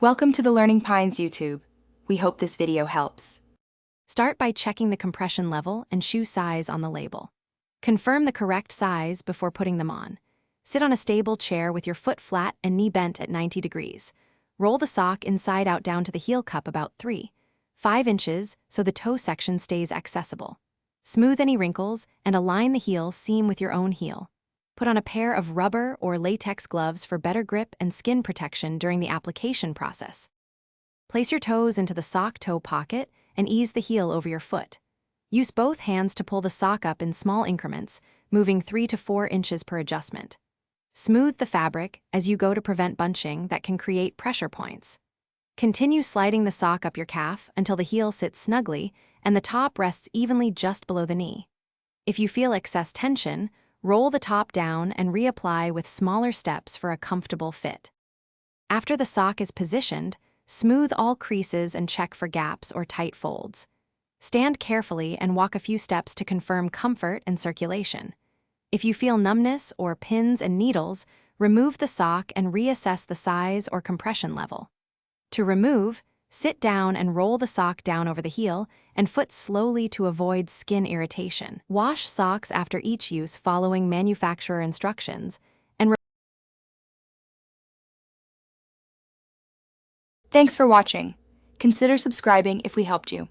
Welcome to the Learning Pines YouTube. We hope this video helps. Start by checking the compression level and shoe size on the label. Confirm the correct size before putting them on. Sit on a stable chair with your foot flat and knee bent at 90 degrees. Roll the sock inside out down to the heel cup about 3-5 inches so the toe section stays accessible. Smooth any wrinkles and align the heel seam with your own heel. Put on a pair of rubber or latex gloves for better grip and skin protection during the application process. Place your toes into the sock toe pocket and ease the heel over your foot. Use both hands to pull the sock up in small increments, moving 3 to 4 inches per adjustment. Smooth the fabric as you go to prevent bunching that can create pressure points. Continue sliding the sock up your calf until the heel sits snugly and the top rests evenly just below the knee. If you feel excess tension, roll the top down and reapply with smaller steps for a comfortable fit. After the sock is positioned, smooth all creases and check for gaps or tight folds. Stand carefully and walk a few steps to confirm comfort and circulation. If you feel numbness or pins and needles, remove the sock and reassess the size or compression level. To remove, sit down and roll the sock down over the heel and foot slowly to avoid skin irritation. Wash socks after each use following manufacturer instructions. Thanks for watching. Consider subscribing if we helped you.